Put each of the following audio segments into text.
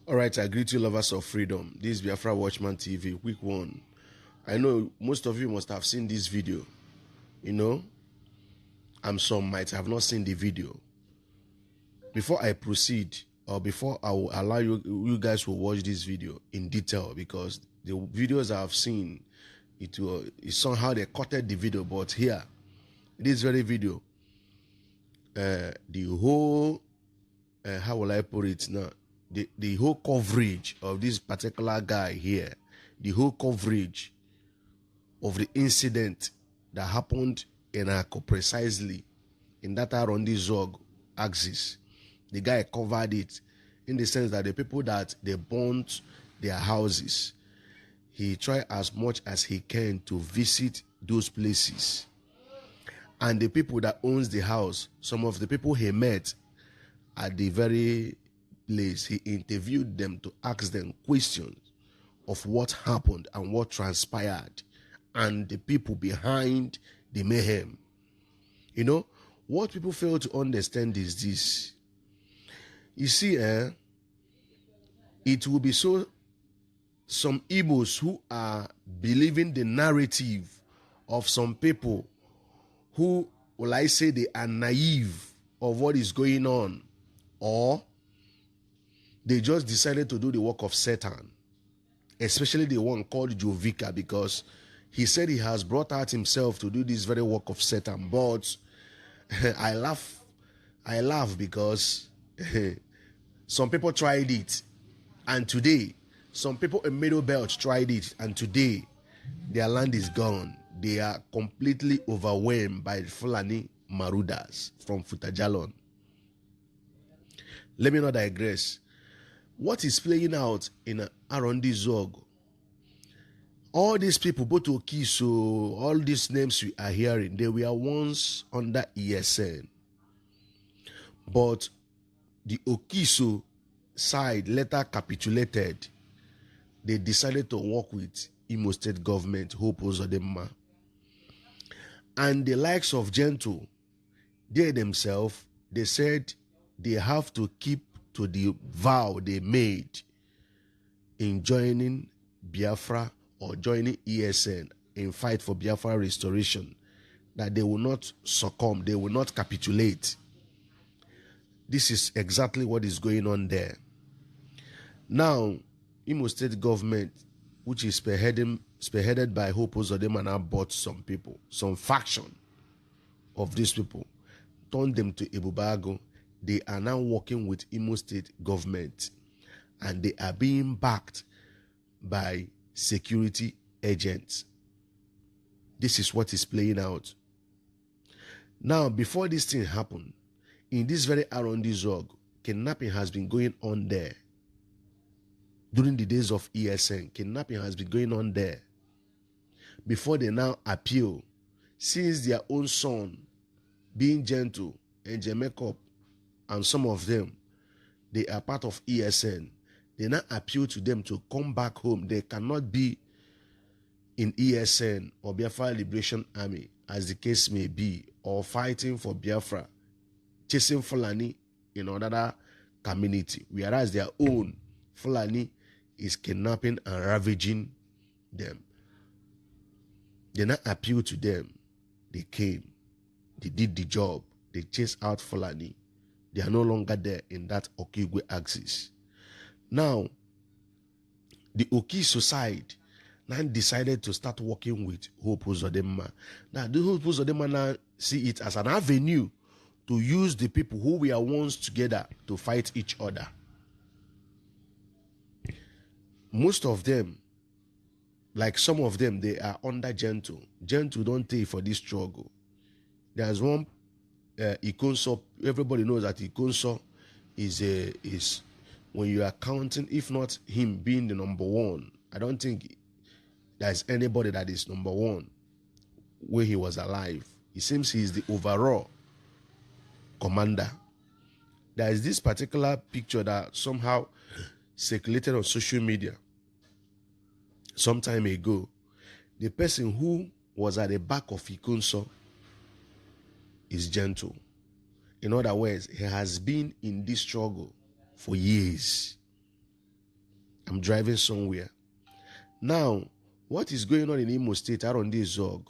All right, I greet you, lovers of freedom. This is Biafra Watchman TV, week one. I know most of you must have seen this video, and some might have not seen the video. Before I proceed, or before I will allow you guys to watch this video in detail, because the videos I have seen, it's somehow they cutted the video, but here, this very video, the whole, how will I put it now? The whole coverage of this particular guy here, the whole coverage of the incident that happened in Ako precisely in that Arondizugu axis, the guy covered it in the sense that the people that they burnt their houses, he tried as much as he can to visit those places. And the people that owns the house, some of the people he met at the very place, he interviewed them to ask them questions of what happened and what transpired and the people behind the mayhem. What people fail to understand is this. You see, it will be some Igbos who are believing the narrative of some people who, will I say, they are naive of what is going on, or they just decided to do the work of Satan, especially the one called Jovika, because he said he has brought out himself to do this very work of Satan. But I laugh because some people tried it, and today some people in Middle Belt tried it, and today their land is gone. They are completely overwhelmed by Fulani Marudas from Futajalon. Let me not digress. What is playing out in Arondizugu? All these people, both Okiso, all these names we are hearing, they were once under ESN. But the Okiso side later capitulated. They decided to work with Imo State government, Hope Uzodinma. And the likes of Gentle, they themselves, they said they have to keep to the vow they made in joining Biafra or joining ESN in fight for Biafra restoration, that they will not succumb, they will not capitulate. This is exactly what is going on there. Now, Imo State government, which is spearheaded by Hope Uzodinma, now bought some people, some faction of these people, turned them to Ebubago. They are now working with Imo State government, and they are being backed by security agents. This is what is playing out. Now, before this thing happened, in this very Arondizugu, kidnapping has been going on there. During the days of ESN, kidnapping has been going on there. Before they now appeal, since their own son, being Gentle and Jamaica, and some of them, they are part of ESN, they now appeal to them to come back home. They cannot be in ESN or Biafra Liberation Army, as the case may be, or fighting for Biafra, chasing Fulani in another community, whereas their own Fulani is kidnapping and ravaging them. They now appeal to them. They came. They did the job. They chased out Fulani. They are no longer there in that Okigwe axis. Now, the Okiso side now decided to start working with Hope Uzodinma. Now, the Hope Uzodinma now see it as an avenue to use the people who were once together to fight each other. Most of them, like some of them, they are under Gentle. Gentle don't take for this struggle. There's one Ikonso. Everybody knows that Ikonso is when you are counting, if not him being the number one, I don't think there's anybody that is number one where he was alive. It seems he is the overall commander. There is this particular picture that somehow circulated on social media some time ago. The person who was at the back of Ikonso is Gentle. In other words, he has been in this struggle for years. I'm driving somewhere. Now, what is going on in Imo State, Arondizugu?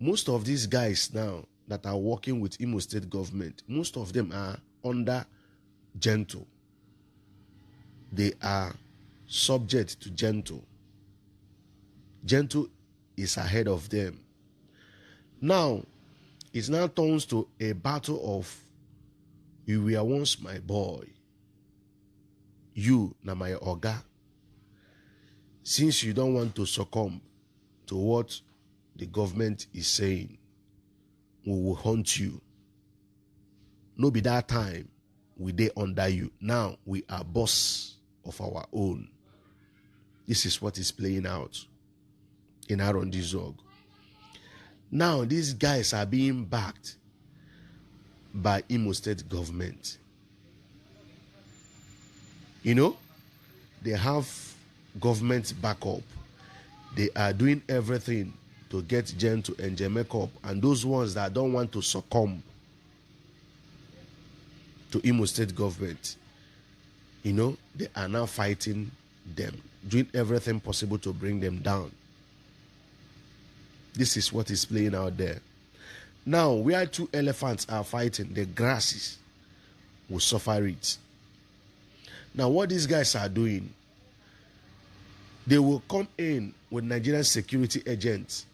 Most of these guys now that are working with Imo State government, most of them are under Gentle. They are subject to Gentle. Gentle is ahead of them. Now, it now turns to a battle of, you were once my boy, you na my oga. Since you don't want to succumb to what the government is saying, we will hunt you. No be that time we dey under you. Now we are boss of our own. This is what is playing out in Arondizugu. Now these guys are being backed by Imo State government. You know, they have government backup. They are doing everything to get Jen to enjoy makeup, and those ones that don't want to succumb to Imo State government, you know, they are now fighting them, doing everything possible to bring them down. This is what is playing out there. Now, where two elephants are fighting, the grasses will suffer it. Now, what these guys are doing, they will come in with Nigerian security agents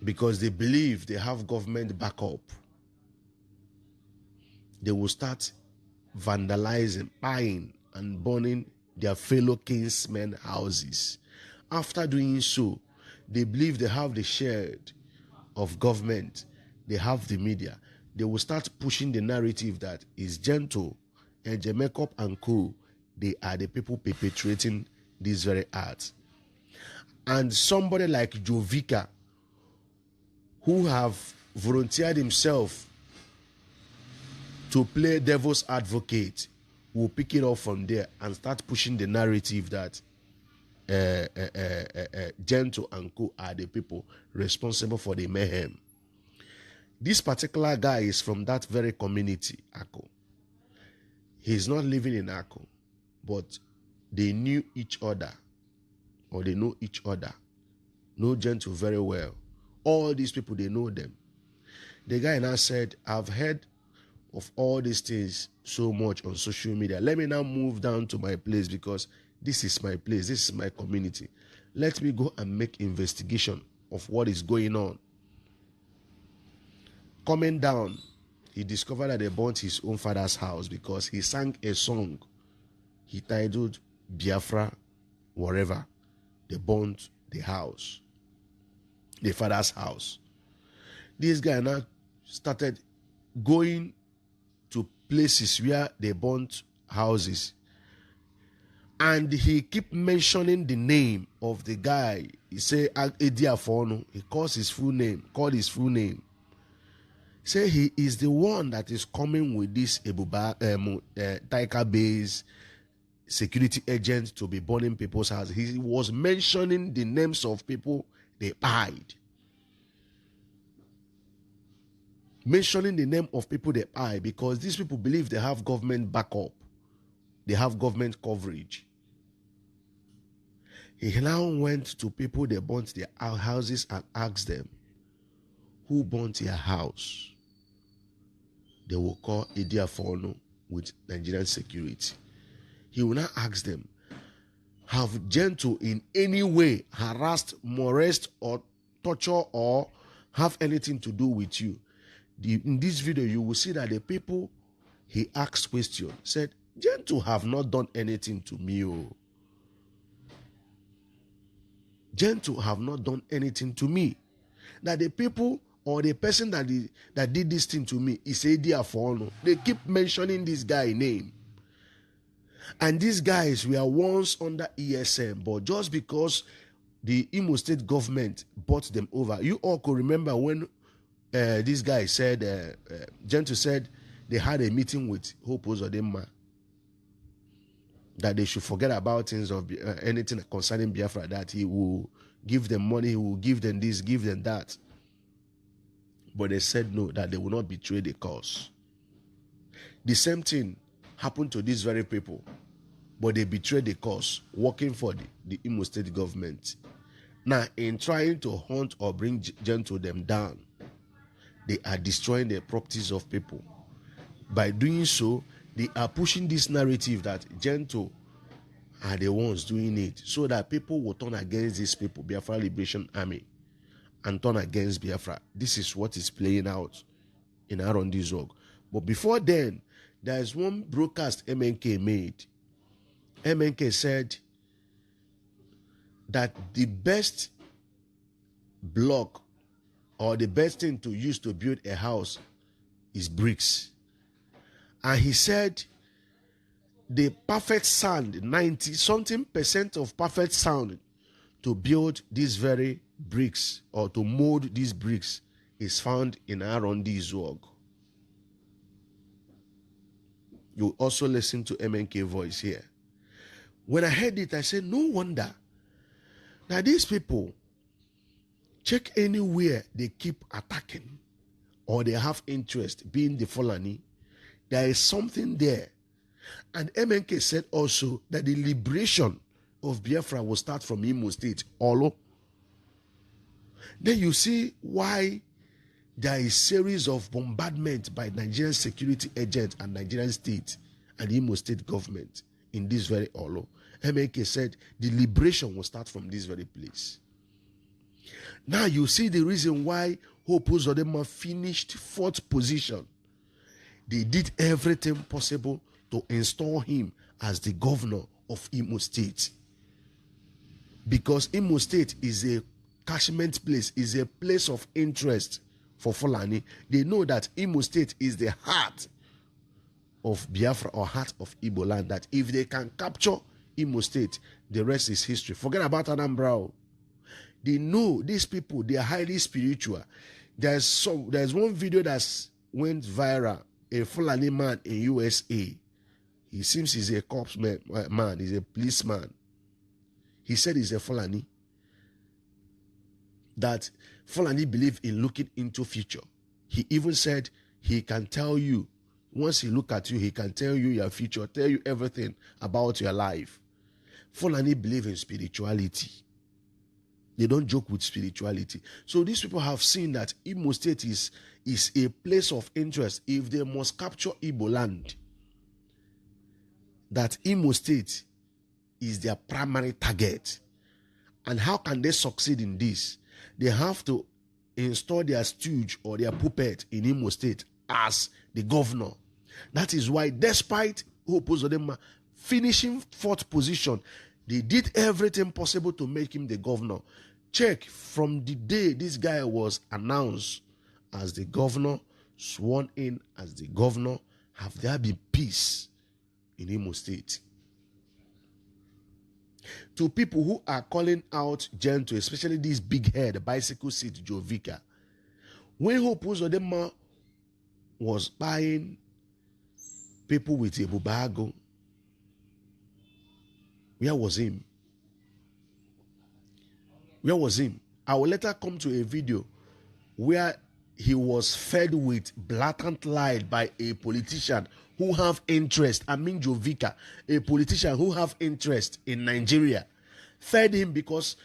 because they believe they have government backup. They will start vandalizing, buying, and burning their fellow kinsmen houses. After doing so, they believe they have the shade of government. They have the media. They will start pushing the narrative that is Gentle and Jamakop and Co. They are the people perpetrating this very act. And somebody like Jovika, who have volunteered himself to play devil's advocate, will pick it up from there and start pushing the narrative that Gentle and Co are the people responsible for the mayhem. This particular guy is from that very community, Ako. He's not living in Ako, but they knew each other, or they know each other, know Gentle very well. All these people, they know them. The guy now said, I've heard of all these things so much on social media. Let me now move down to my place because this is my place. This is my community. Let me go and make investigation of what is going on. Coming down, he discovered that they burnt his own father's house because he sang a song he titled Biafra, wherever. They burnt the house, the father's house. This guy now started going to places where they burnt houses, and he keep mentioning the name of the guy. He say Ediafono. He called his full name. Say he is the one that is coming with this Taika base security agent to be burning people's houses. He was mentioning the names of people they pied. Mentioning the name of people they pied because these people believe they have government backup. They have government coverage. He now went to people they burnt their houses and asked them, who burnt your house? They will call Ediafono with Nigerian security. He will now ask them, have Gentle in any way harassed, molested, or torture, or have anything to do with you? In this video, you will see that the people he asked question said, Gentle have not done anything to me. Oh. Gentle have not done anything to me. That the people or the person that did this thing to me is Ediafono. They keep mentioning this guy's name. And these guys were once under ESM, but just because the Imo State government bought them over, you all could remember when this guy said, Gentle said they had a meeting with Hope Uzodinma that they should forget about things of anything concerning Biafra, that he will give them money, he will give them this, give them that. But they said no, that they will not betray the cause. The same thing happened to these very people. but they betrayed the cause, working for the Imo State government. Now, in trying to hunt or bring Gento them down, they are destroying the properties of people. By doing so, they are pushing this narrative that Gento are the ones doing it, so that people will turn against these people, Biafra Liberation Army, and turn against Biafra. This is what is playing out in Arondizugu. But before then, there is one broadcast MNK made. MNK said that the best block or the best thing to use to build a house is bricks. And he said the perfect sand, 90-something% of perfect sand to build these very bricks or to mold these bricks is found in Arondizugu. You also listen to MNK voice here. When I heard it, I said, no wonder. Now these people, check anywhere they keep attacking or they have interest being the Fulani, there is something there. And MNK said also that the liberation of Biafra will start from Imo State, Olo. Then you see why there is series of bombardment by Nigerian security agents and Nigerian state and Imo State government in this very Olo. MNK said the liberation will start from this very place. Now you see the reason why Hope Uzodinma finished 4th position. They did everything possible to install him as the governor of Imo State. Because Imo State is a catchment place, is a place of interest for Fulani. They know that Imo State is the heart of Biafra or heart of Igbo land. That if they can capture Imo State, the rest is history. Forget about Anambra. They know these people, they are highly spiritual. There's one video that went viral. A Fulani man in USA. He seems he's a corpse man. He's a policeman. He said he's a Fulani. That Fulani believe in looking into future. He even said he can tell you, once he look at you, he can tell you your future, tell you everything about your life. Fulani believe in spirituality. They don't joke with spirituality. So these people have seen that Imo State is a place of interest. If they must capture Igbo land, that Imo State is their primary target. And how can they succeed in this? They have to install their stooge or their puppet in Imo State as the governor. That is why, despite Hope Uzodinma finishing 4th position, they did everything possible to make him the governor. Check, from the day this guy was announced as the governor, sworn in as the governor, have there been peace in Imo State? To people who are calling out Gento, especially this big head, bicycle seat Jovika, when Hope Uzodinma was buying people with a bubago, where was him? Where was him? I will later come to a video where he was fed with blatant lies by a politician who have interest, Amin Jovika, a politician who have interest in Nigeria, fed him because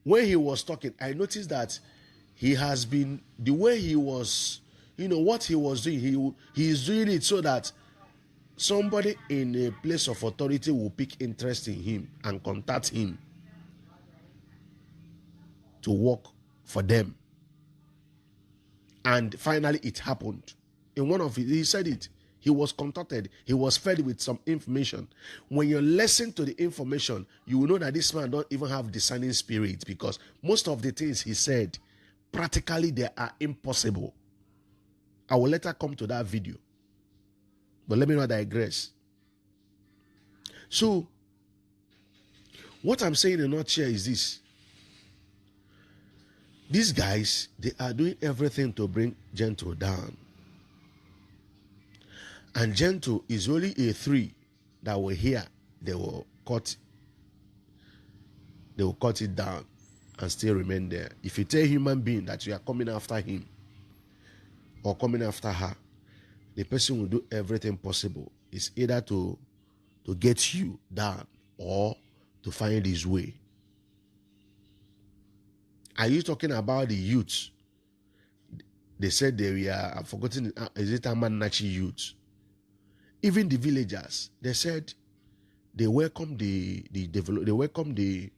when he was talking, I noticed that he has been, the way he was, what he was doing, he is doing it so that somebody in a place of authority will pick interest in him and contact him to work for them. And finally it happened. In one of it, he said it. He was contacted. He was fed with some information. When you listen to the information, you will know that this man don't even have discerning spirit, because most of the things he said, practically they are impossible. I will later come to that video. But let me not digress. So, what I'm saying in a nutshell is this. These guys, they are doing everything to bring Gento down. And Gento is only a 3 that were here. They will cut it down and still remain there. If you tell a human being that you are coming after him or coming after her, the person will do everything possible. It's either to to get you down or to find his way. Are you talking about the youth? They said they were, I've forgotten, is it Amanachi youth? Even the villagers, they said they welcome the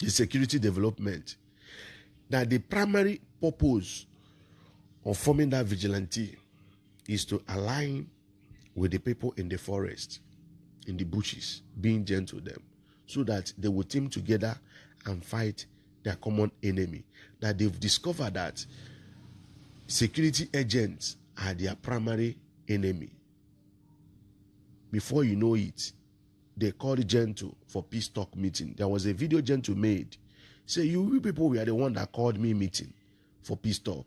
security development. That the primary purpose of forming that vigilante is to align with the people in the forest, in the bushes, being gentle to them, so that they will team together and fight their common enemy. That they've discovered that security agents are their primary enemy. Before you know it, they called Gentle for peace talk meeting. There was a video Gentle made. Say, you people were the one that called me meeting for peace talk.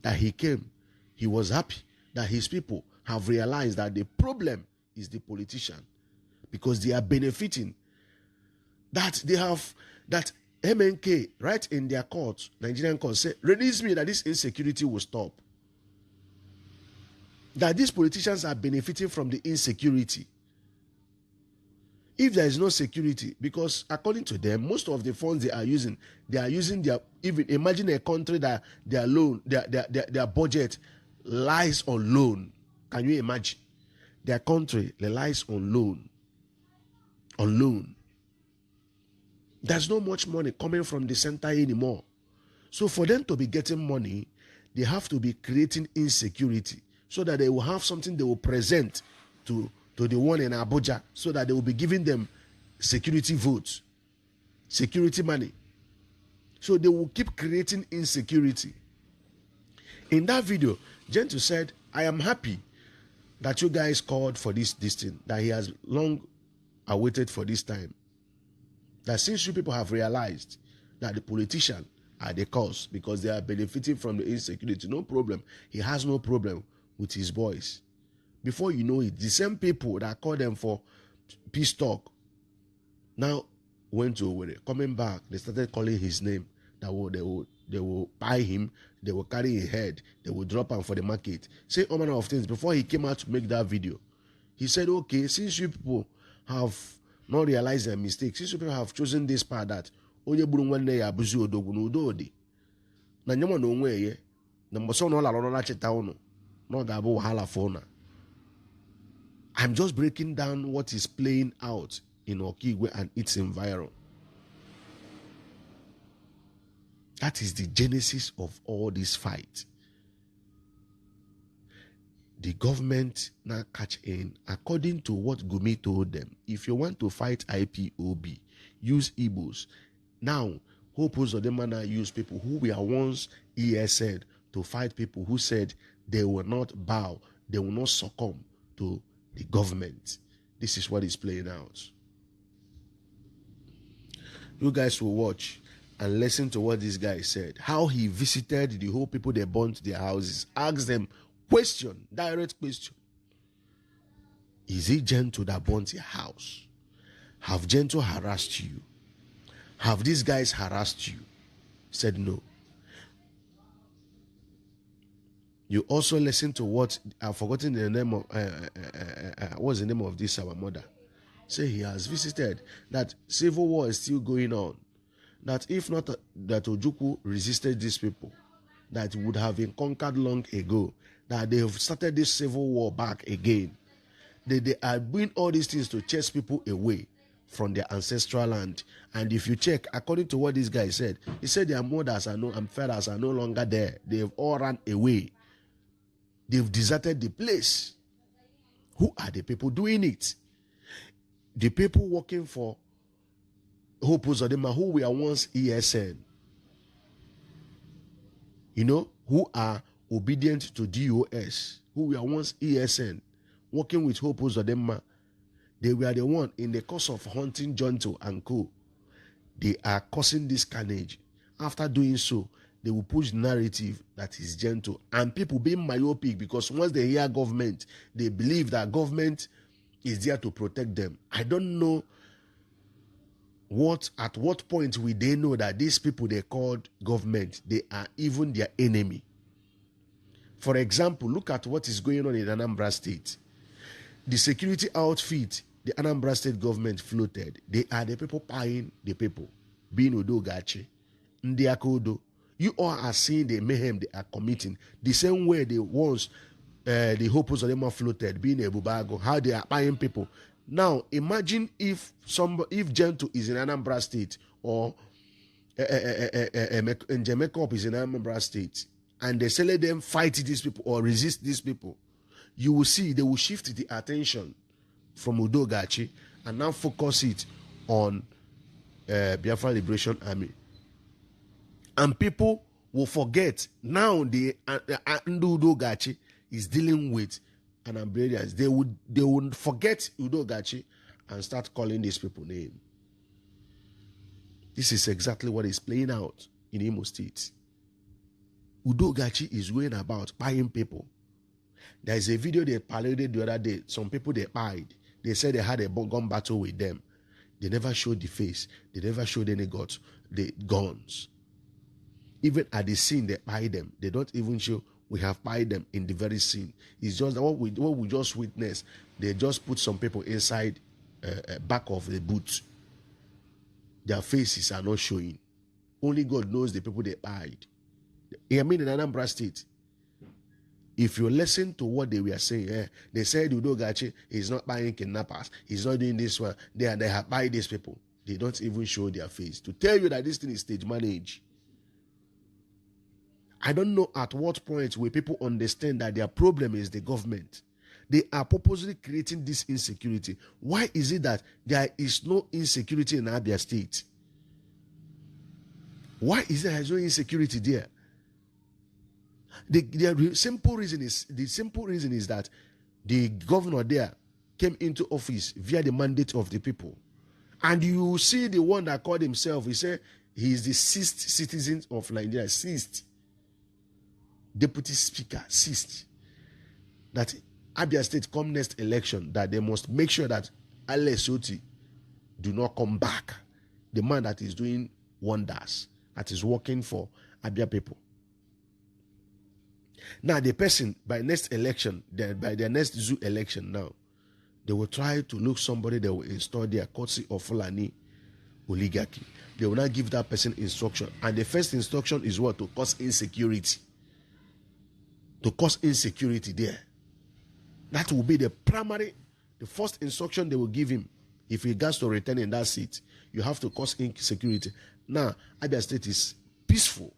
That he came. He was happy that his people have realized that the problem is the politician, because they are benefiting. That they have, that MNK, right in their court, Nigerian court, say, release me that this insecurity will stop. That these politicians are benefiting from the insecurity. If there is no security, because according to them, most of the funds they are using their, even imagine a country that their budget lies on loan. Can you imagine? Their country relies on loan. On loan. There's not much money coming from the center anymore. So for them to be getting money, they have to be creating insecurity, so that they will have something they will present to the one in Abuja, so that they will be giving them security votes, security money. So they will keep creating insecurity. In that video, Gentle said, I am happy that you guys called for this thing, that he has long awaited for this time. That since you people have realized that the politicians are the cause because they are benefiting from the insecurity, no problem. He has no problem with his boys. Before you know it, the same people that called them for peace talk now went to Owerri. Coming back, they started calling his name. That they will buy him, they will carry his head, they will drop him for the market. Say all manner of things. Before he came out to make that video, he said, okay, since you people have not realized their mistake, since you people have chosen this path that onye buru nwanne ya abuzi odogwu n'udo odi na nyama na onwe ye na mboso no la lo na cheta unu no ga bu wahala for una. I'm just breaking down what is playing out in Okigwe and its environment. That is the genesis of all this fight. The government now catch in, according to what Gumi told them. If you want to fight IPOB, use Igbos. Now, Hope Uzodimma use people who were once ESN to fight people who said they will not bow, they will not succumb to the government. This is what is playing out. You guys will watch and listen to what this guy said. How he visited the whole people, they burnt their houses. Ask them question, direct question. Is it Gentle that burnt your house? Have Gentle harassed you? Have these guys harassed you? Said no. You also listen to what, I've forgotten the name of, what's the name of this, our mother? Say he has visited, that civil war is still going on. That if not that Ojukwu resisted these people, that would have been conquered long ago, that they have started this civil war back again. They are doing all these things to chase people away from their ancestral land. And if you check, according to what this guy said, he said their mothers and fathers are no longer there. They've all run away. They've deserted the place. Who are the people doing it? The people working for Hope Uzodimma, who were once ESN, you know, who are obedient to DOS, who were once ESN, working with Hope Uzodimma. They were the one in the course of hunting Gentle and co. They are causing this carnage. After doing so, they will push narrative that is Gentle, and people being myopic, because once they hear government, they believe that government is there to protect them. I don't know at what point will they know that these people they called government, they are even their enemy. For example, look at what is going on in Anambra State. The security outfit the Anambra State government floated, they are the people paying the people. Being Udo Gachi, Ndiakodo. You all are seeing the mayhem they are committing. The same way they once the Hopos of them floated, being a Bubago, how they are buying people. Now imagine if Gento is in Anambra State or Njemekop is in Anambra State, and they say let them fight these people or resist these people. You will see they will shift the attention from Udogachi and now focus it on Biafra Liberation Army. And people will forget now the Udogachi is dealing with Anambrarians. They would forget Udogachi and start calling these people names. This is exactly what is playing out in Imo State. Udogachi is going about buying people. There is a video they paraded the other day. Some people they pied. They said they had a gun battle with them. They never showed the face. They never showed any guns. The guns. Even at the scene, they pied them. They don't even show we have pied them in the very scene. It's just that what we just witnessed. They just put some people inside back of the boot. Their faces are not showing. Only God knows the people they pied. I mean in Anambra State. If you listen to what they were saying, they said Udogachi is not buying kidnappers. He's not doing this one. They have buying these people. They don't even show their face to tell you that this thing is stage managed. I don't know at what point will people understand that their problem is the government. They are purposely creating this insecurity. Why is it that there is no insecurity in Abia State? Why is there no insecurity there? The simple reason is that the governor there came into office via the mandate of the people. And you see the one that called himself, he said he is the 6th citizen of Nigeria, 6th deputy speaker, 6th. That Abia State come next election, that they must make sure that Alex Oti do not come back. The man that is doing wonders, that is working for Abia people. Now, the person, by next election, by their next zoo election now, they will try to look somebody that will install their courtesy of Fulani oligarchy. They will not give that person instruction. And the first instruction is what? To cause insecurity. To cause insecurity there. That will be the first instruction they will give him. If he gets to return in that seat, you have to cause insecurity. Now, Abia State is peaceful.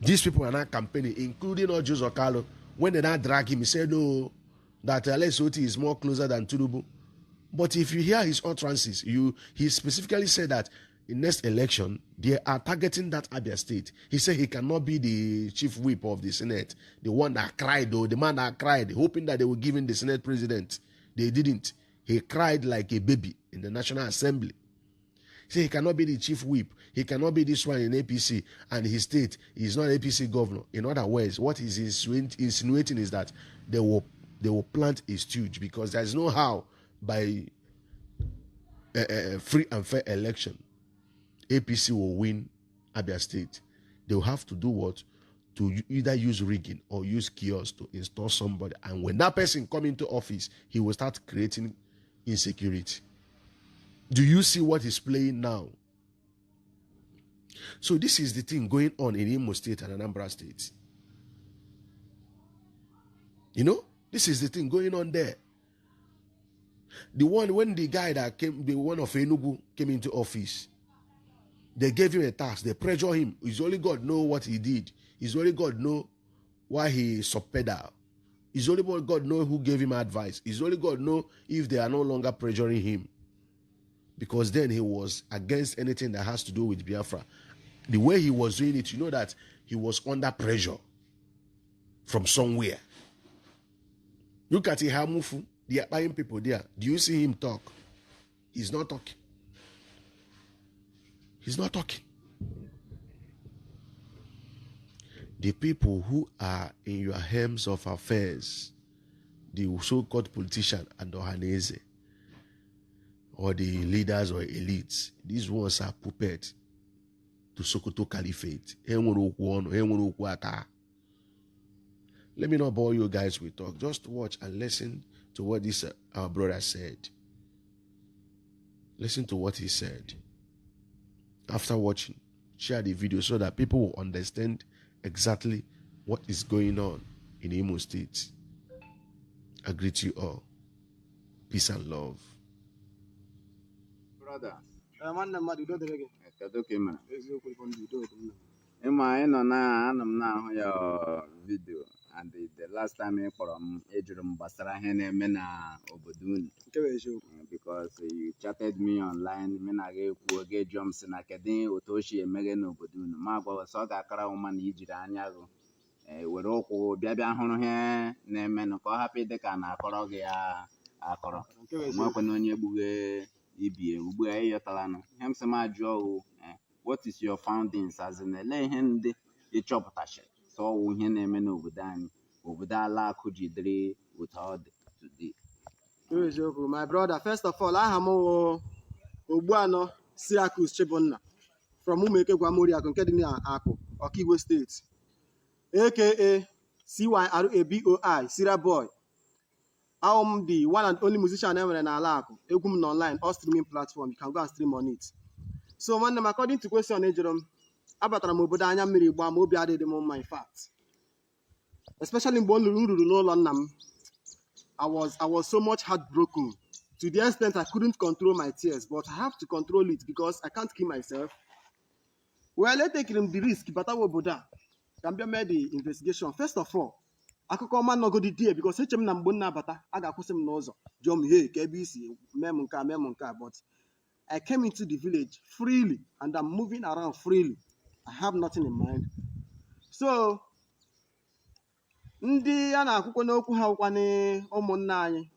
These people are not campaigning, including Ojo Okalo. When they not drag him, he said, no, that Alex Oti is more closer than Tinubu. But if you hear his utterances, he specifically said that in next election, they are targeting that Abia State. He said he cannot be the chief whip of the Senate. The one that cried, though, the man that cried, hoping that they will give him the Senate president. They didn't. He cried like a baby in the National Assembly. He said he cannot be the chief whip. He cannot be this one in APC, and his state is not APC governor. In other words, what he's insinuating is that they will plant a stooge, because there's no how by a free and fair election APC will win Abia State. They will have to do what? To either use rigging or use chaos to install somebody. And when that person comes into office, he will start creating insecurity. Do you see what is playing now? So this is the thing going on in Imo State and Anambra State. You know, this is the thing going on there. When the guy that came, the one of Enugu came into office, they gave him a task. They pressure him. It's only God know what he did. It's only God know why he subpedal. It's only God know who gave him advice. It's only God know if they are no longer pressuring him. Because then he was against anything that has to do with Biafra. The way he was doing it, you know that he was under pressure from somewhere. Look at Ihamufu, the buying people there. Do you see him talk? He's not talking. He's not talking. The people who are in your helms of affairs, the so-called politician and Ohanese, or the leaders or elites, these ones are puppets to Sokoto Caliphate. Let me not bore you guys with talk. Just watch and listen to what this our brother said. Listen to what he said. After watching, share the video so that people will understand exactly what is going on in Imo State. I greet you all. Peace and love. Brother, video and the last time I because you chatted me online, jumps in academy, Otoshi, and Megan Obodun. Margot saw that woman Ijiranya. Were all Biabian Hono, name and happy the can Akorogia Akoro. Mokononia Buge, Ibi, Ubu Yatalano. Hemsama Joe. What is your foundings as in a lay hand? The chop tashet. So we name and over that la could you dre without today. My brother, first of all, I am Obuano Syracuse Chibonna from Umeke Guamori Akonkedi Ako, Okigwe State, aka CYRABOI, Syria Boy. I'm the one and only musician ever in Alako, Egum online, all streaming platform. You can go and stream on it. So, when according to question, Abatara Mobodanya Miribwa Mobi added them on my fact. Especially in Bonuru, no London. I was so much heartbroken to the extent I couldn't control my tears, but I have to control it because I can't kill myself. Well, let's take him the risk, but I will Boda. Gambia made the investigation. First of all, I could come and not go the day because HM Nambona Bata, I got some nozo, Jom Hey, KBC, Memunka, but I came into the village freely and I'm moving around freely. I have nothing in mind. So, ndị a na-akwụkwọ n'okwu ha ụkwane ụmụnna anyị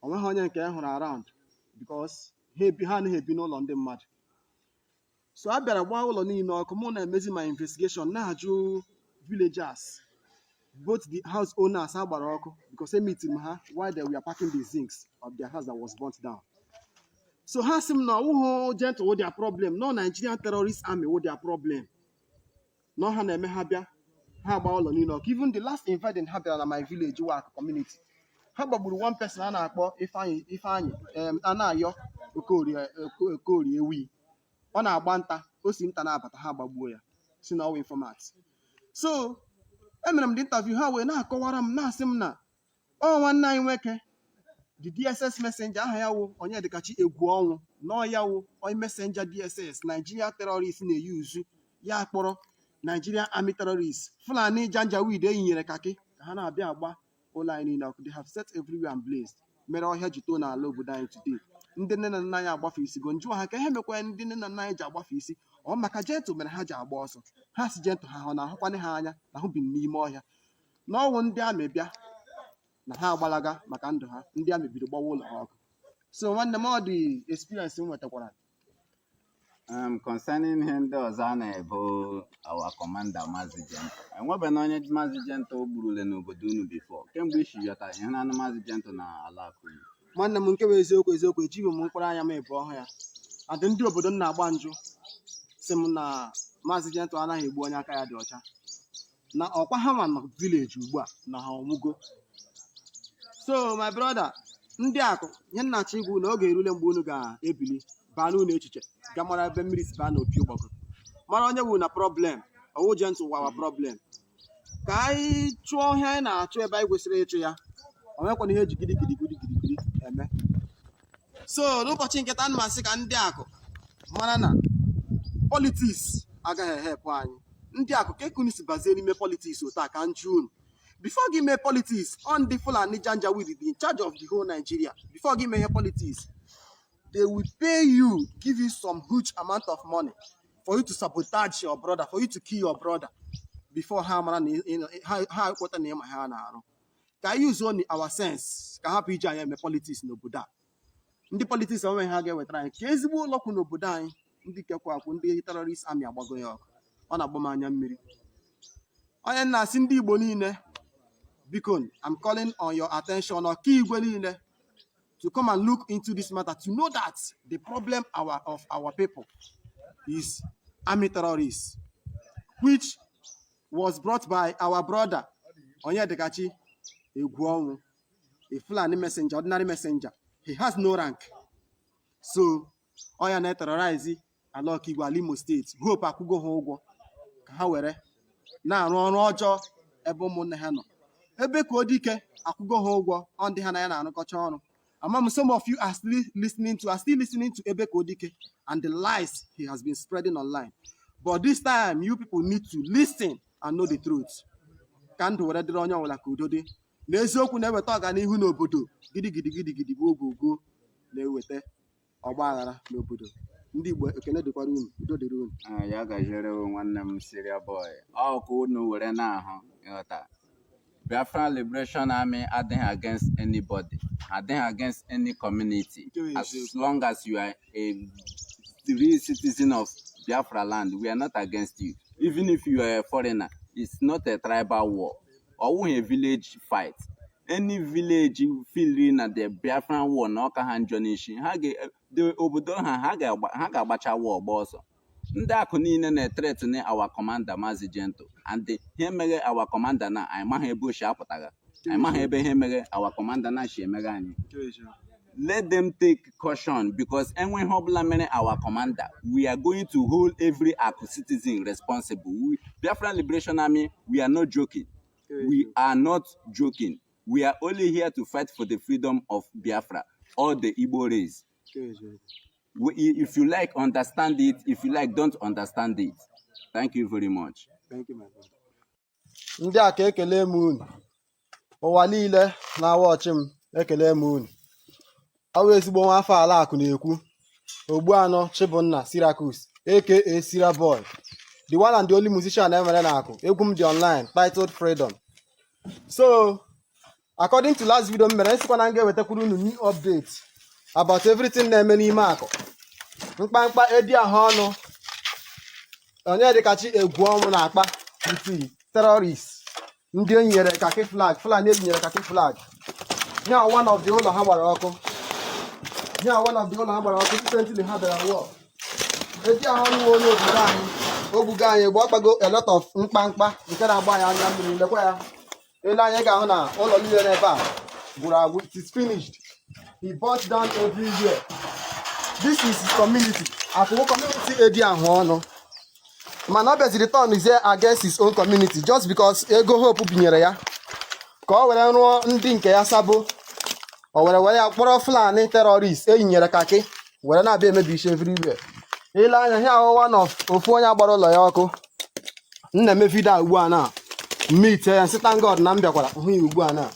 onweghị onye nke hụrụ around because ha anaghị ebi n'ụlọ ndị mmadụ. So a bịara gbaa ụlọ niile ọkụ, mụ na-emezi my investigation na-ajụ villagers, both the house owners ha gbara ọkụ because meeting m ha while they were packing the zincs of their house that was burnt down. So ha sị m na ọwụghụ gentle with their problem, no Nigerian terrorist army with their problem, no ha na-eme ha bịa ha gba ụlọ niile ọkụ. Even the last invading ha bịara na my village work community, ha gbagburu one person a na-akpọ Ifeanyị Anayo Okorie Ewi. Ọ na-agba nta, o si nta na-abata, ha gbagbuo ya si na ọwa informat. So emere m the interview, ha wee na-akọwara m na-asị m na ọ nwanne anyị nwoke the DSS messenger aha ya wụ Onyedikachi Egwu Ọnwụ, nọ ya wụ onye messenger DSS Nigeria terrorist na-eyuzu ya akpọrọ Nigerian army terrorists. Fulani Janjaweed eyinyere kaki ka ha na-abịa agba ụlọ anyị niile ọkụ. They have set everywhere and blazed. Mere ọhịa ji too n'ala obodo anyị today. Ndị nne na nna anyị agbafe isi go njụọ ha ka ihe mekwa ndị nne na nna anyị ji agbafe isi. Ọ maka gentle mere ha ji agba ọsọ. Ha si gentle ha ọ na-ahụkwane ha anya na ahụ bi n'ime ọhịa. N'ọnwụ ndị amị bịa na ha agbalaga maka ndụ ha, ndị amị bido gbawa ụlọ ha ọkụ. So nwanne m ọ dị experience m nwetakwara. Concerning him, there was our commander Mazigento. And what when onye Mazigento burule no bodunu before. Can we shoot yata yana Mazigento na alaku. Nwanne m nke bụ eziokwu ejighị m mkpụrụ anya m ebe ọhụ ya. Adị ndị obodo m na-agba njụ sị m na Mazigento anaghị egbu onye aka ya dị ọcha. Na ọkwa ha ma na village ugbu a na ha ọmụgo. So my brother, ndị akụ ihe nnachi igwu na oge erule mgbe unu ga-ebili baa n'ụlọ echiche ga mara ebe mmiri si baa n'opi ụgbọgụ mara onye wu na problem ọwụ gentle wawa problem ka anyị chụọ ihe anyị na-achụ ebe anyị kwesịrị ịchụ ya, o nwekwana ihe ji gidigidi eme. So n'ụbọchị nketa ana m asị ka ndị akụ mara na politics agaghị ehepụ anyị. Ndị akụ ka ekunu si bazie n'ime politics otu a ka njụ unu. Before give me politics, on the Fulani Janjaweed in charge of the whole Nigeria. Before give me politics, they will pay you, give you some huge amount of money for you to sabotage your brother, for you to kill your brother. Before how what name I have now. Can use only our sense? Can happy giant politics no Buddha. In the politics of how get trying. Case will look no Buddha. In the Kakwa, terrorist army about going on a bomania miri. I am not Cindy Bonine. Because I'm calling on your attention or key to come and look into this matter to know that the problem of our people is army terrorists, which was brought by our brother Onyedikachi Egwu Ọnwụ, a Fulani messenger, ordinary messenger. He has no rank. So, oya na terrorize ala Okigwe Imo State. Hope akwụgo ha ụgwọ ka ha were na-arụ ọrụ ọjọọ ebe ụmụnne ha nọ. Ebe ka Odike akwụgo ha ụgwọ ọ ndị ha na ya na-arụkọcha ọrụ. Amam, some of you are still listening to Ebe Kodike and the lies he has been spreading online. But this time, you people need to listen and know the truth. Kandu were dịrị onye ọbụla ka udo dị. N'eziokwu na-eweta ọganihu n'obodo gidi bụ ogogo na-eweta ọgba aghara n'obodo. Ndị Igbo ekene dịkwara unu, udo dịrị unu. Ya gajere nwanne m Syria boy. Ọ ka unu were na-ahụ ịghọta. Biafran Liberation Army adịghị against anybody, adịghị against any community. As long as you are a real citizen of Biafra land, we are not against you. Even if you are a foreigner, it's not a tribal war or a village fight. Any village feeling at the Biafran war, no can join the obodo ha ga-agbacha war also. Ndị akụ niile na-threaten our commander Mazi Gento, and ihe mere our commander na anyị maghị ebe oshi apụtaga, anyị maghị ebe ihe mere our commander na shi emere anyị. Let them take caution, because enweghị ọbụla mere our commander, we are going to hold every Aku citizen responsible. Biafran Liberation Army, we are not joking. We are not joking. We are only here to fight for the freedom of Biafra, all the Igbo race. If you like, understand it. If you like, don't understand it. Thank you very much. Thank you, my brother. Ndị a ka ekele m unu. Ụwa niile na-awọchị m ekele m unu. Awa ezigbo nwa afọ ala akụ na-ekwu. Ogbuanọ Chibunna Syracuse, aka Syria Boy. The one and the only musician emere na akụ. Egwu m dị online, titled Freedom. So, according to last video m mere, nsikwa na ga-ewetakwuru unu new update about everything na-eme n'ime akụ. Mkpamkpa edi ahụ ọnụ onye dịkachi egwu ọnwụ na-akpa with terrorists ndị enyere kaki flag, Fulani enyere kaki flag. Here one of the ụlọ ha gbara ọkụ. Recently ha bịara war. Edi ahụ ọnụ onye obodo anyị ogbugo anyị bụ ọkpago a lot of mkpamkpa nke na-agba anyị anya mmiri. Lekwa ya ele anyị ga-ahụ na ụlọ niile n'ebe a gwụrụ agwụ. It is finished. He burnt down everywhere. This is his community. Afọ community edi ahụ ọnụ. Man obviously the turn is here against his own community just because ego hope binyere ya. Ka o were rụọ ndị nke ya sabo. O were ya kpọrọ Fulani terrorists eyinyere kaki were na-abịa emebi isi everywhere. Ile anya here one of ofu onye agbara ụlọ ya ọkụ. Nna eme video ugbu a na meet ya sị thank God na m bịakwara hụ ya ugbu a na.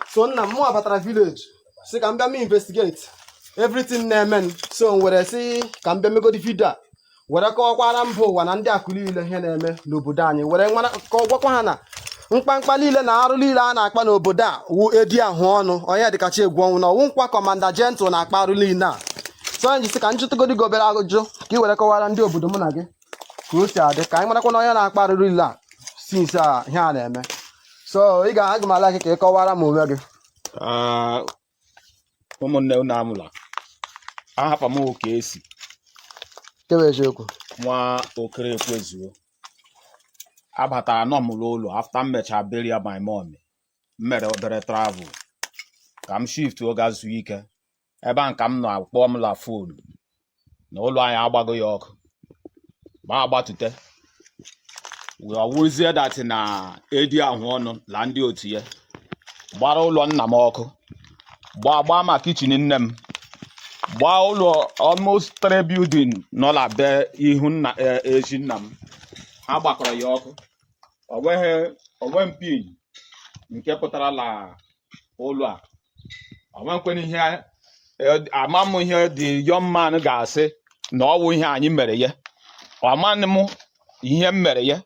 So nna m abatara village sị ka m bịa m investigate everything na-eme. So were sị ka m bịa megodi video a were kọwakwara mba ụwa na ndị akụ niile ihe na-eme n'obodo anyị were nwara ka ọ gwakwa ha na mkpamkpa niile na arụ niile a na-akpa n'obodo a wu edi ahụ ọnụ onye dịkachi egwu ọnwụ na ọwụ nkwa Commander Gentle na-akpa arụ niile a. So anyị sị ka njụtụgodi gobere agụjụ ka ị were kọwara ndị obodo mụ na gị ka o si adị ka anyị marakwa na onye na-akpa arụ niile a since a ihe a na-eme. So ị ga-aga m ala gị ka ị kọwara m onwe gị. Ụmụnne unu amụla ahapa m ka esi kewe eziokwu nwa okere ekwezuo abatara nọ m ụlọ after m mecha bury my mom mere obere travel ka m shift oga zuo ike ebe a nka m nọ akpọ m la phone na ụlọ anyị agbago ya ọkụ ma agbatute we awuzie that na edi ahụ ọnụ la ndị otu ya gbara ụlọ nna m ọkụ gbaa ma kitchen nne m gbaa ụlọ almost 3 building nọ la be ihu nna eji nna m ha gbakọrọ ya ọkụ. Onwe mpi nke pụtara la ụlọ a onwenkwen ihe amam ihe the young man ga-asị na ọ wụ ihe anyị mere ya ọmanị m ihe m mere ya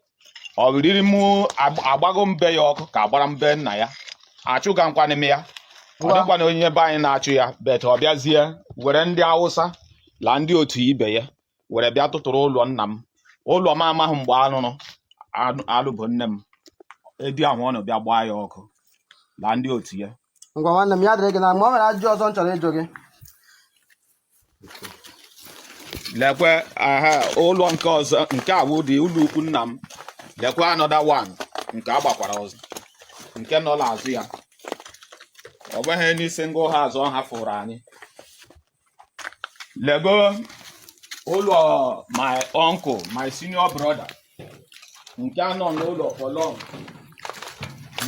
ọ riri m agbago mbe ya ọkụ ka agbara mbe nna ya achụga nkwanị m ya ọ dịkwana onye be anyị na-achụ ya bet ọ bịazie were ndị Awụsa la ndị otu ibe ya were bịa tụtụrụ ụlọ nna m ụlọ m amaghị mgbe alụbụ nne m edi ahụ ọnụ bịa gbaa ya ọkụ la ndị otu ya. Ngwa nwanne m ya dịrị gị na mgbe o nwere ajụjụ ọzọ m chọrọ ịjụ gị. Lekwe ụlọ nke ọzọ nke a wụ dị ụlọ ukwu nna m. Lekwe another one nke agbakwara ọzọ nke nọ n'azụ ya ọ bụghị any single house ọ hafụrụ anyị. Lego ụlọ my uncle, my senior brother, nke anọ n'ụlọ for long.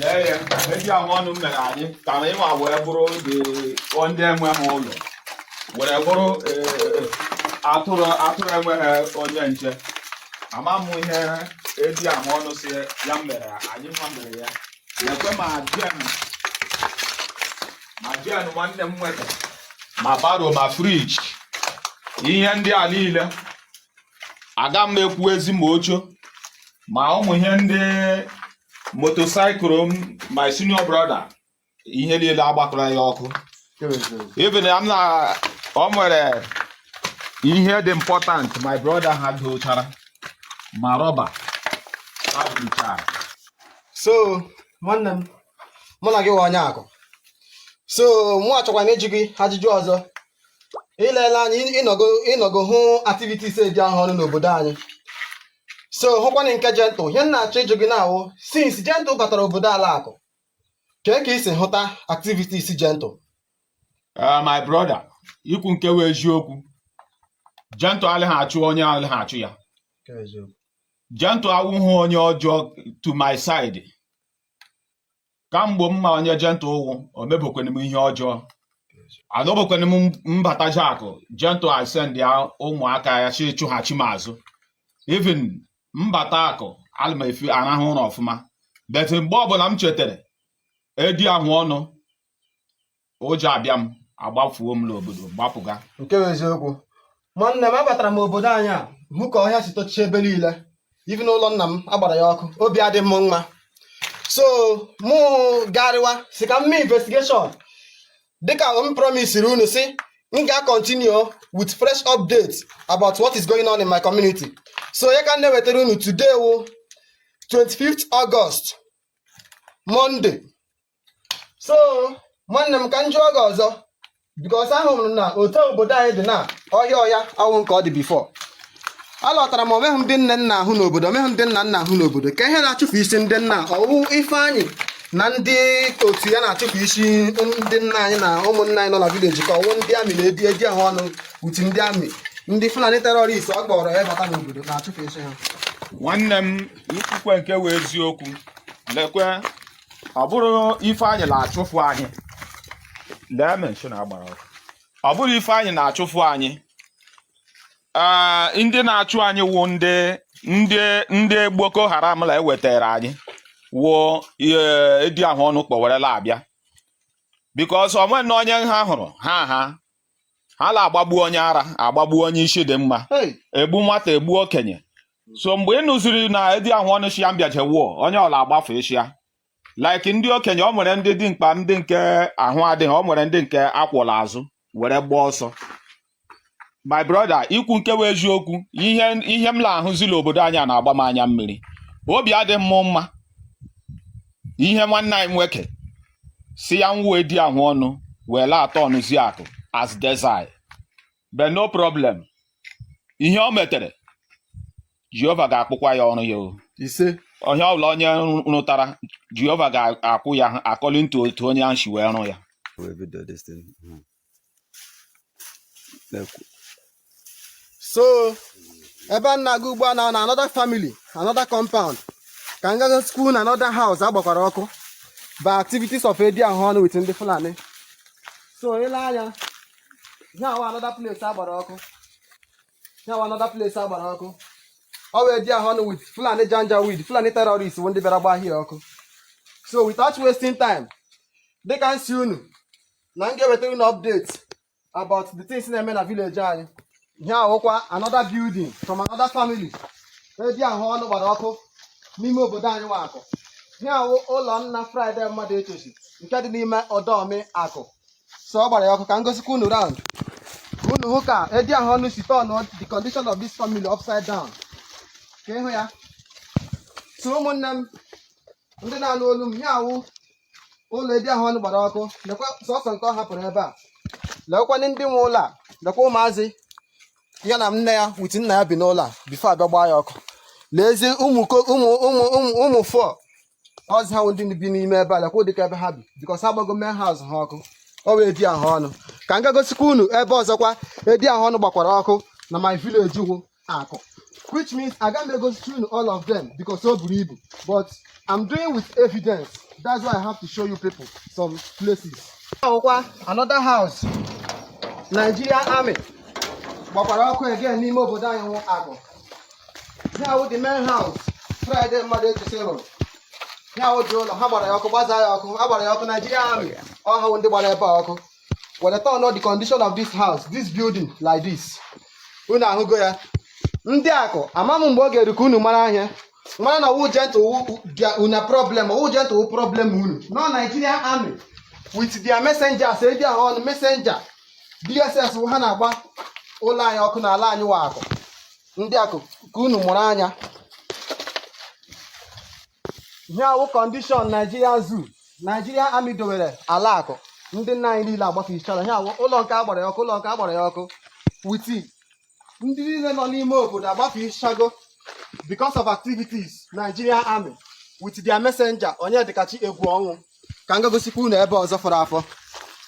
Lee ya, eji ahụ ọnụ mere anyị ka na ịma wee bụrụ ndị enweghị ụlọ, were bụrụ atụrụ enweghị onye nche. Ama m ihe eji ahụ ọnụ si ya mere anyị nwa mere ya. Lekwe ma jen nwanne m nweta, ma baro ma friji, ihe ndị a niile aga m ekwu ezi ma ocho, ma ụmụ ihe ndị motorcycle m, my senior brother, ihe niile agbakọrọ ya ọkụ. Even o nwere ihe dị important my brother ha dochara ma rọba abụchara. So nwanne m, mụ na gị nwe onye akụ. So mụ achọkwa na ịjụ gị ajụjụ ọzọ. Ilele anyị ịnọgo hụ activities dị ahụ ọnụ n'obodo anyị. So hụkwana nke Gentle, ihe na-achọ ịjụ gị na-awụ, since Gentle batara obodo ala akụ, ka isi hụta activities Gentle? My brother, ikwu nke wee eziokwu, Gentle alịghị achụ onye alịghị achụ ya. Gentle awụghị onye ọjọọ to my side. Kamgbe mma onye Gentle ụwụ, o mebokwana m ihe ọjọọ. Adọbokwana m mbata jakụ, Gentle I send ya ụmụaka ya chi chụghachi m azụ. Even mbata akụ alụmefi arahụ ụlọ ọfụma. But mgbe ọbụla m chetara edi ahụ ọnụ, ụjọ abịa m, agbafuo m n'obodo gbapụga. Nke bụ eziokwu. Nwanne m abatara m obodo anyị a, hụ ka ọhịa si tochiche ebe niile. Even ụlọ nna m agbara ya ọkụ, obi adị m mma. So mụ garịwa si ka m mee investigation. Dịka m promisiri unu si, m ga-continue with fresh updates about what is going on in my community. So ya ka na-ewetara unu today wụ 25th August, Monday. So nwanne m ka m jụọ gị ọzọ, because ahụrụ m na otu obodo anyị dị na ọhịa awụ nke ọ dị before. Alọtara m omeghị ndị nne nna ahụ n'obodo, omeghị ndị nna nna ahụ n'obodo. Ka ihe na-achụfu isi ndị nna ọwụ Ifeanyị na ndị otu ya na-achụfu isi ndị nna anyị na ụmụnna anyị nọ na vileji, ka ọwụ ndị amị na-edi ahụ ọnụ uti ndị amị, ndị Fulani terọrist ọ kpọrọ ya bata n'obodo na-achụfu isi ha. Nwanne m, ikwukwe nke wee eziokwu, lekwe ọ bụrụ Ifeanyị na-achụfu anyị. Lee mention agbara ọkụ. Ọ bụrụ Ifeanyị na-achụfu anyị. Ndị na-achụ anyị wụ ndị Boko Haram la ewetara anyị wụ edi ahụ ọnụ kpọwerela abịa. Because o nwere onye ha hụrụ ha na-agbagbu onye ara, agbagbu onye isi dị mma, egbu nwata, egbu okenye. So mgbe ị nụziri na edi ahụ ọnụ shi ya mbịajewo onye ọla agbafe isi ya, like ndị okenye, o nwere ndị dị mkpa, ndị nke ahụ adịghị, o nwere ndị nke akwụla azụ were gbaa ọsọ. My brother, ikwu nke wee eziokwu, ihe m na-ahụzila obodo anyị na-agba m anya mmiri. Obi adị m mma. Ihe nwanne anyị nwoke si ya nwee di ahụ ọnụ were atọ ọnụzi akụ as desire. But no problem. Ihe o metere, Jehova ga-akpụkwa ya ọrụ ya. Ise. Onye ọbụla onye rụtara, Jehova ga-akwụ ya according to otu onye ahụ si wee rụ ya. So ebe a na-aga ugbu a na another family, another compound, ka m gaga school na another house agbakwara ọkụ by activities of edi ahụ ọnụ with ndị Fulani. So ile anya, here another place agbara ọkụ, ọ wee edi ahụ ọnụ with Fulani Janjaweed, Fulani terrorists bụ ndị bịara gba ahịa ọkụ. So without wasting time, dịka nsi unu na m ga-ewetara unu updates about the things na-eme na village anyị. Here awụkwa another building from another family, edi ahụ ọnụ gbara ọkụ n'ime obodo anyị nwa akụ. Here awụ ụlọ nna Friday mmadụ etochi nke dị n'ime Ọdọọmị akụ. So ọ gbara ya ọkụ ka m gosikwa unu round. Unu hụ ka edi ahụ ọnụ si turn the condition of this family upside down. Ka ịhụ ya. So ụmụnne m ndị na-anụ olu m, here awụ ụlọ edi ahụ ọnụ gbara ọkụ. Lekwa sọsọ nke ọ hapụrụ ebe a. Lekwa ndị nwe ụlọ a, lekwa ụmụazị ya na nne ya with nna ya bi n'ụlọ a bifo abịa gbaa ya ọkụ. Lezie ụmụ 4 ọzọ ha ndị bi n'ime ebe ala kwụ dịka ebe ha bi because agbago main house ha ọkụ ọ wee di ahụ ọnụ ka m ga-gosikwa unu ebe ọzọkwa edi ahụ ọnụ gbakwara ọkụ na my village ugwu akụ, which means agaghị m egositi unu all of them because o buru ibu, but I'm doing with evidence. That's why I have to show you people some places. Ahụkwa another house Nigerian Army gbakwara ọkụ again n'ime obodo anyị nwụ Agụ. Here the main house Friday mmadụ echesịrị here dị ụlọ ha gbara ya ọkụ gbaza ya ọkụ agbara ya ọkụ Nigerian Army ọha ndị gbara ebe ọkụ. When I turn on the condition of this house, this building like this, unu ahụgo ya ndị akụ amam mgbe oge eru ka unu mara ahịa mara na wu gentle una problem wu gentle wu problem unu no Nigerian Army with their messengers edi ahụ ọnụ messenger DSS ha na-agba ụlọ anyị ọkụ n'ala anyị wa akụ ndị akụ ka unu mụrụ anya. Here wụ condition Nigerian Zoo Nigerian Army dowere ala akụ ndị nna anyị niile agbafe ichara. Here wụ ụlọ nke agbara ya ọkụ ụlọ nke agbara ya ọkụ with ndị niile nọ n'ime obodo agbafe ichago because of activities Nigerian Army with their messenger onye dịkachi egwu ọnwụ. Ka m ga-gosikwa unu ebe ọzọ fọrọ afọ.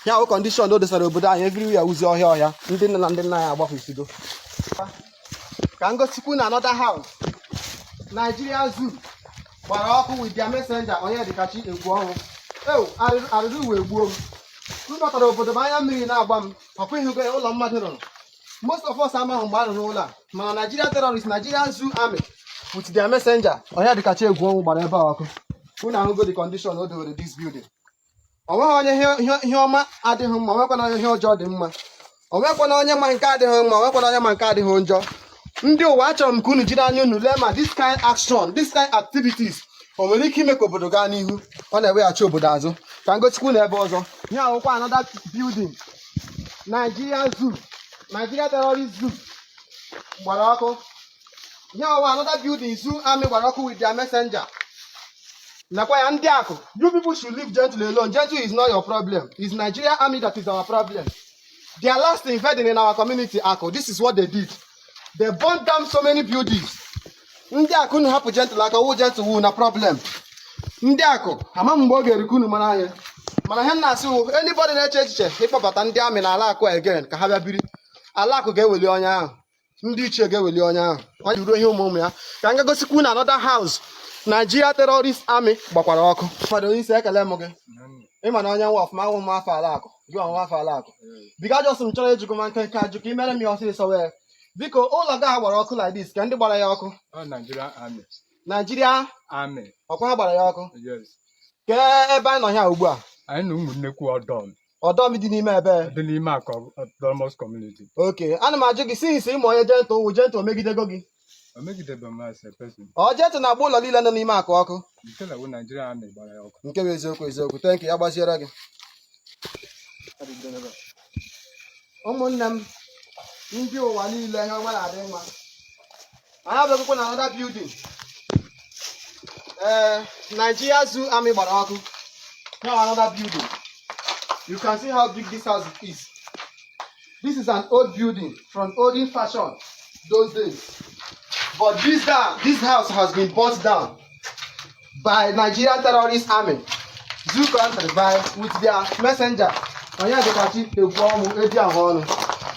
Ya wụ condition o dosara obodo anyị everywhere uzi ọhịa ndị nne na ndị nna anyị agbafe isigo. Ka m gosikwa unu another house Nigerian Zoo gbara ọkụ with their messenger onye dịkachi egwu ọnwụ. Arụrụ wee gbuo m m batara obodo m anya mmiri na-agba m ọkwa ihugo ya ụlọ mmadụ rụrụ. Most of us amaghị mgbe a rụrụ ụlọ a mana Nigerian terrorists Nigerian Zoo Army with their messenger onye dịkachi egwu ọnwụ gbara ebe a ọkụ. Unu ahụgo the condition o dowere this building. Onweghị onye ihe ọma adịghị mma onwekwana onye ihe ọjọọ dị mma onwekwana onye ma nke adịghị mma onwekwana onye ma nke adịghị njọ. Ndị ụwa achọrọ m ka unu jiri anya unu lee ma this kind action this kind activities o nwere ike ime ka obodo gaa n'ihu ọ na-eweghachi obodo azụ. Ka m gosikwa unu ebe ọzọ. Ihe ahụkwa another building Nigerian Zoo Nigeria Terrorist Zoo gbara ọkụ. Here are another building Zoo Army gbara ọkụ with their messenger. Nakwa ya ndị akụ, you people should leave Gentle alone. Gentle is not your problem. It's Nigeria Army that is our problem. Their last invading in our community, Akụ, this is what they did. They burned down so many buildings. Ndị akụ unu hapụ Gentle aka wụ Gentle wụ na problem. Ndị akụ ama mgbe oge eru unu mara anyị mana ihe na-asị wụ anybody na-eche echiche ịkpọbata ndị amị na ala akụ again ka ha bịa biri ala akụ ga-eweli onye ahụ ndị ichie ga-eweli onye ahụ onye ruo ihe ụmụ ya. Ka m ga-gosikwa na another house Nigeria Terrorist Army gbakwara ọkụ. Ụfọdụ onye isi ekele m gị ịma na onye nwa ọfụma awụ m afọ ala akụ gị ọnwa afọ ala akụ biko ajọsị m chọrọ ejikọ ma nke ajụ ka imere m ya ọsịsọ wee biko ụlọ gị ha gbara ọkụ like this ka ndị gbara ya ọkụ Nigeria Army ọkwa ha gbara ya ọkụ ke ebe anyị nọ ya ugbu a anyị na ụmụnnekwu ọdọm dị n'ime ebe dị n'ime Autonomous Community. Okay, ana m ajụ gị since ịma onye Gentle wụ Gentle megidego gị ọ Gentle na-agba ụlọ niile nọ n'ime akụ ọkụ nke bụ eziokwu thank you ya gbaziere gị. Ụmụnne m ndị ụwa niile ihe ọma na-adị mma anyị abịagokwa na another building Nigeria Zoo Army gbara ọkụ. Now another building. You can see how big this house is. This is an old building from olden fashion those days. But this house has been burnt down by Nigerian Terrorist Army. Zoo country by with their messenger. Onye dịkachi egwu ọmụ edi ahụ ọnụ.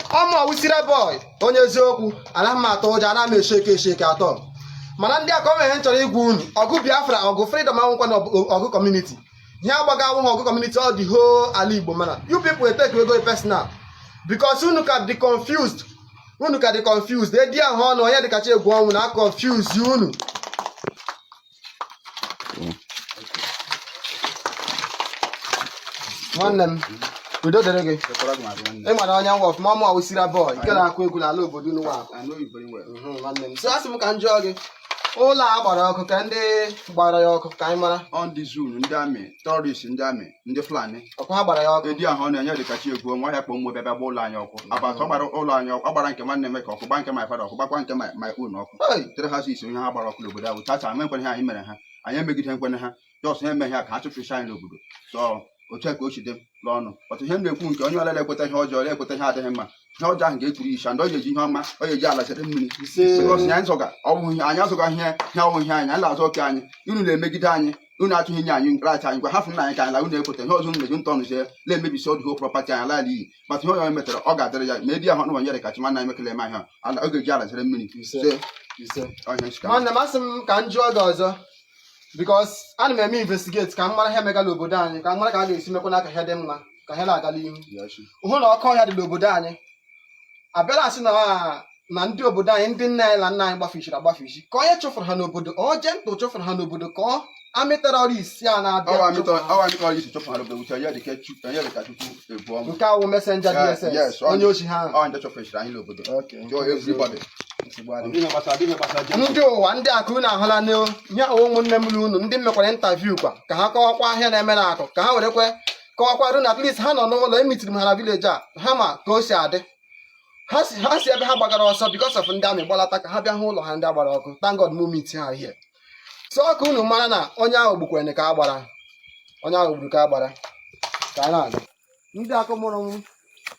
Ọmụ wisire boy onye eziokwu ana m atọ ụjọ ana m esheke atọ. Mana ndị aka onwe ihe nchọrọ igwu unu ọgụ Biafra ọgụ freedom ahụkwa na ọgụ community. Ihe agbaga ahụhụ ọgụ community all the whole ala Igbo mana you people take ego personal because unu can be confused. Edi ahụ ọnụ onye dịkachi egwu ọnwụ na confuse unu. Nwanne m udo dịrị gị ịma na onye nwa ọfụma ọmụ awụsira boy nke na-akụ egwu n'ala obodo unu nwa nwanne m so asị m ka m jụọ gị ụlọ a gbara ọkụ ka ndị gbara ya ọkụ ka anyị mara Arondizugu ndị amị terrorist ndị amị ndị Fulani ọkụ ha gbara ya ọkụ. edi ahụ na-enye dịkachi egwu nwa ya kpọ ụmụ bịa gba ụlọ anyị ọkụ agbata ọ gbara ụlọ anyị ọkụ agbara nke nwanne m ka ọkụ gba nke my father ọkụ gbakwa nke my own ọkụ tere ha isi onye ha gbara ọkụ n'obodo ahụ tata anyị nkwenye ha anyị mere ha anyị emegide nkwenye ha jọs ha eme ha ka ha chụchụcha anyị n'obodo so otu ka o si dị n'ọnụ ọtụ ihe m na-ekwu nke onye ọlele ekweta ihe ọjọọ ekweta ihe adịghị mma ihe ọjọọ ahụ ga-eturu isha ndị ọ ga-eji ihe ọma ọ ga-eji ala chere mmiri anyị azụga ihe ọnwụ ihe anyị ala azụ oke anyị unu na-emegide anyị unu achụghị nye anyị right anyị gwa hafụ nna anyị ka anyị la unu ekweta ihe ọzọ meju ntọ nụzie na-emebisi ọdụ property anyị ala iyi but ihe onye metere ọ ga-adịrị ya ma edi ahụ nụwa nyere kachi mana emekele eme ahịa ala oge ji arazere mmiri nwanne m asị m ka m jụọ gị ọzọ because ana m eme investigate ka m mara ihe megala obodo anyị ka m mara ka a ga-esi mekwa n'aka ihe dị mma ka ihe na-agala ihu hụ na ọkụ ọhịa dị n'obodo anyị abịala asị na ndị obodo anyị ndị nna anyị na nna anyị gbafichiri agbafichi ka onye chụfụrụ ha n'obodo onye ntụ chụfụrụ ha n'obodo ka ọ amị terọrist ya na-abịa nke awụ mesenja DSS onye ochi ha ndị ụwa ndị akụ na-ahụla nye ụmụnne m unu ndị mekwara intaviu kwa ka ha kọwakwa ahịa na-eme na akụ ka ha werekwe kọwakwarụ na at least ha nọ n'ụlọ emitiri m ha na vileji a ha ma ka o si adị ha si ebe ha gbagara ọsọ because of ndị amị gbalata ka ha bịa hụ ụlọ ha ndị agbara ọkụ thank God moment ha here so ọkụ unu mara na onye ahụ gbukwere ka agbara onye ahụ gburu ka agbara ka a na-aga ndị akụ mụrụ m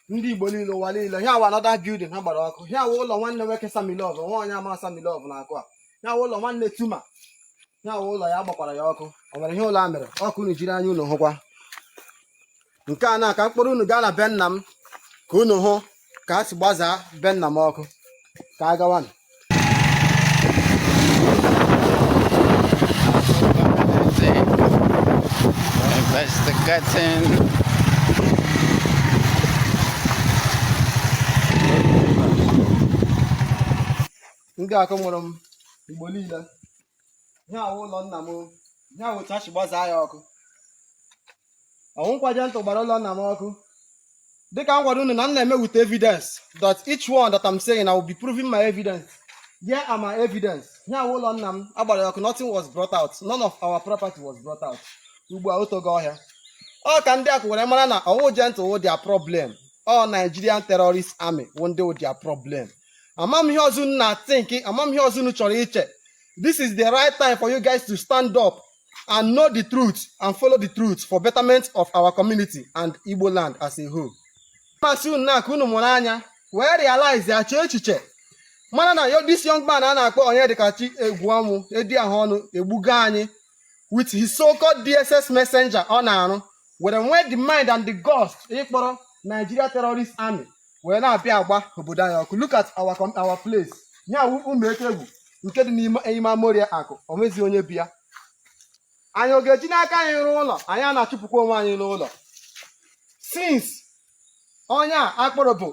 ndị Igbo niile ụwa niile ha wa another building ha gbara ọkụ ha wụ ụlọ nwanne nwoke Samilov nwa onye ama Samilov na akụ a ha wụ ụlọ nwanne Tuma ha wụ ụlọ ya gbakwara ya ọkụ o nwere ihe ụlọ a mere ọkụ unu jiri anya unu hụkwa nke a na ka mkpụrụ unu gaa na be nna m ka unu hụ ka a si gbazaa be nna m ọkụ ka a gawa ndị akụ mụrụ m Igbo niile ihe awụ ụlọ nna m ihe awụ otu a si gbazaa ya ọkụ ọnwụkwaje ntụ gbara ụlọ nna m ọkụ dịka m gwara unu na m na-eme with evidence that each one that I'm saying I will be proving my evidence. Here are my evidence. Here ụlọ nna m agbara ọkụ, nothing was brought out. None of our property was brought out. Ugbu a otogo ọhịa ọ ka ndị akụ were mara na ọwụ gentle wụ their problem. All Nigerian terrorist army one day with their problem. Amam ihe ọzọ na think, amam ihe ọzọ chọrọ iche. This is the right time for you guys to stand up and know the truth and follow the truth for betterment of our community and Igbo land as a whole. Masị unu na-akụ unu mụrụ anya wee realize ya chee echiche mana na this young man a na-akpọ onye dịkachi egwu ọmụ edi ahụ ọnụ egbugo anyị with his so-called DSS messenger ọ na-arụ were nwee the mind and the gust ịkpọrọ Nigeria terrorist army wee na-abịa agba obodo anyị ọkụ. Look at our place nya ụmụ ekegwu nke dị n'ime Amoria akụ o nwezi onye bịa anyị ọ ga-eji n'aka anyị rụọ ụlọ anyị a na-achụpụkwa onwe anyị n'ụlọ since onye a akpọrọ bụ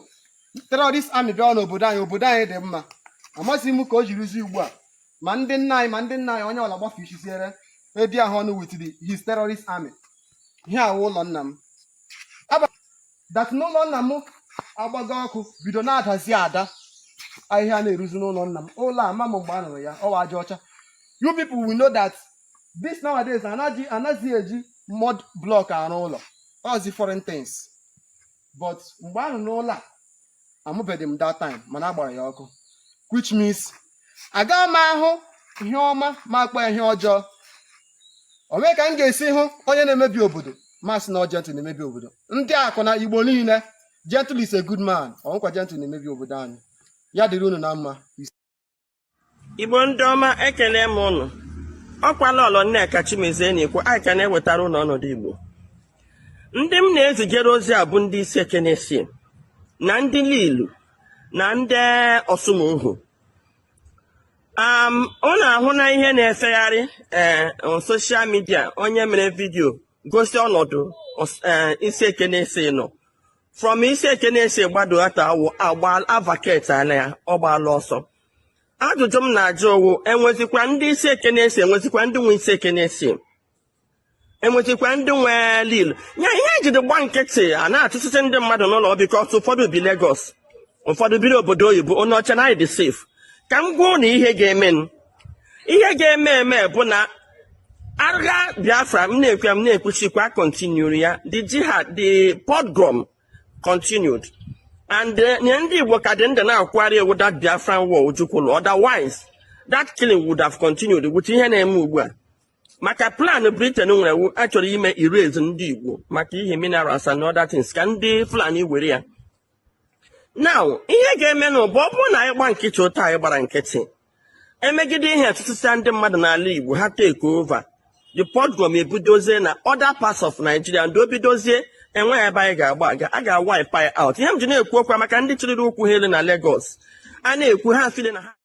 terrorist army bịa n'obodo anyị dị mma amasị m ka o jirizi ugbu a ma ndị nna anyị onye ọla gbafichisiere edi ahụ ọnụ with his terrorist army. Ihe awụ ụlọ nna m that n'ụlọ nna m agbago ọkụ bido na-adazi ada ahịhịa na-eruzi n'ụlọ nna m ụlọ ama m mgbe a nụrụ ya ọwa aja ọcha. You people will know that this nowadays anaghị eji mud block arụ ụlọ ozi foreign things. But mgbe ahụ n'ụlọ a amụbeghị m that time mana agbara ya ọkụ, which means agaghị m ahụ ihe ọma ma akpọ ihe ọjọọ. O mee ka m ga-esi hụ onye na-emebi obodo masị na gentle na-emebi obodo. Ndị akụ na Igbo niile gentle is a good man ọ nkwa gentle na-emebi obodo anyị. Ya dịrị unu na mma. Igbo ndị ọma ekele m unu ọkwala ọlọ Nneka Chimezie na-ekwu anyị ka na-ewetara unu ọnọdụ Igbo. Ndị m na-ezigere ozi a bụ ndị isi Ekenesi na ndị Lilu na ndị Ọsụmohu. Ọ na-ahụ na ihe na-efegharị soshal midia onye mere vidio gosi ọnọdụ isi Ekenesi nọ from isi Ekenesi gbado ata agba advocate ala ya ọ gbaala ọsọ. Ajụjụ m na-ajụ owu enwezikwa ndị isi Ekenesi enwezikwa ndị nwe isi Ekenesi enwechikwa ndị nwe Lilu ya ihe ejide gba nkịtị a na-atụsịsị ndị mmadụ n'ụlọ bikọs ụfọdụ bi Lagos ụfọdụ biri obodo oyibo onye ọcha na dị safe. Ka m gwuo na ihe ga-eme eme bụ na agha Biafra m na-ekwuchikwa continued ya the jihad the pogrom continued and ndị Igbo ka dị ndị na-akwụgharị ewu that Biafran war ujukwulu otherwise that killing would have continued with ihe na-eme ugbu a maka plan Britain nwere achọrọ ime erase ndị Igbo maka ihe minerals and other things ka ndị Fulani were ya. Now ihe ga-eme na ọ bụrụ na anyị gba nkịtị ụta anyị gbara nkịtị emegide ihe ọtụtụ ndị mmadụ n'ala Igbo ha take over the program ebidozie na other parts of Nigeria ndị obidozie enwe ebe anyị ga-agba a ga-wipe out. Ihe m ji na-ekwu okwu maka ndị chịrịrị okwu ha elu na Lagos a na-ekwu ha file na ha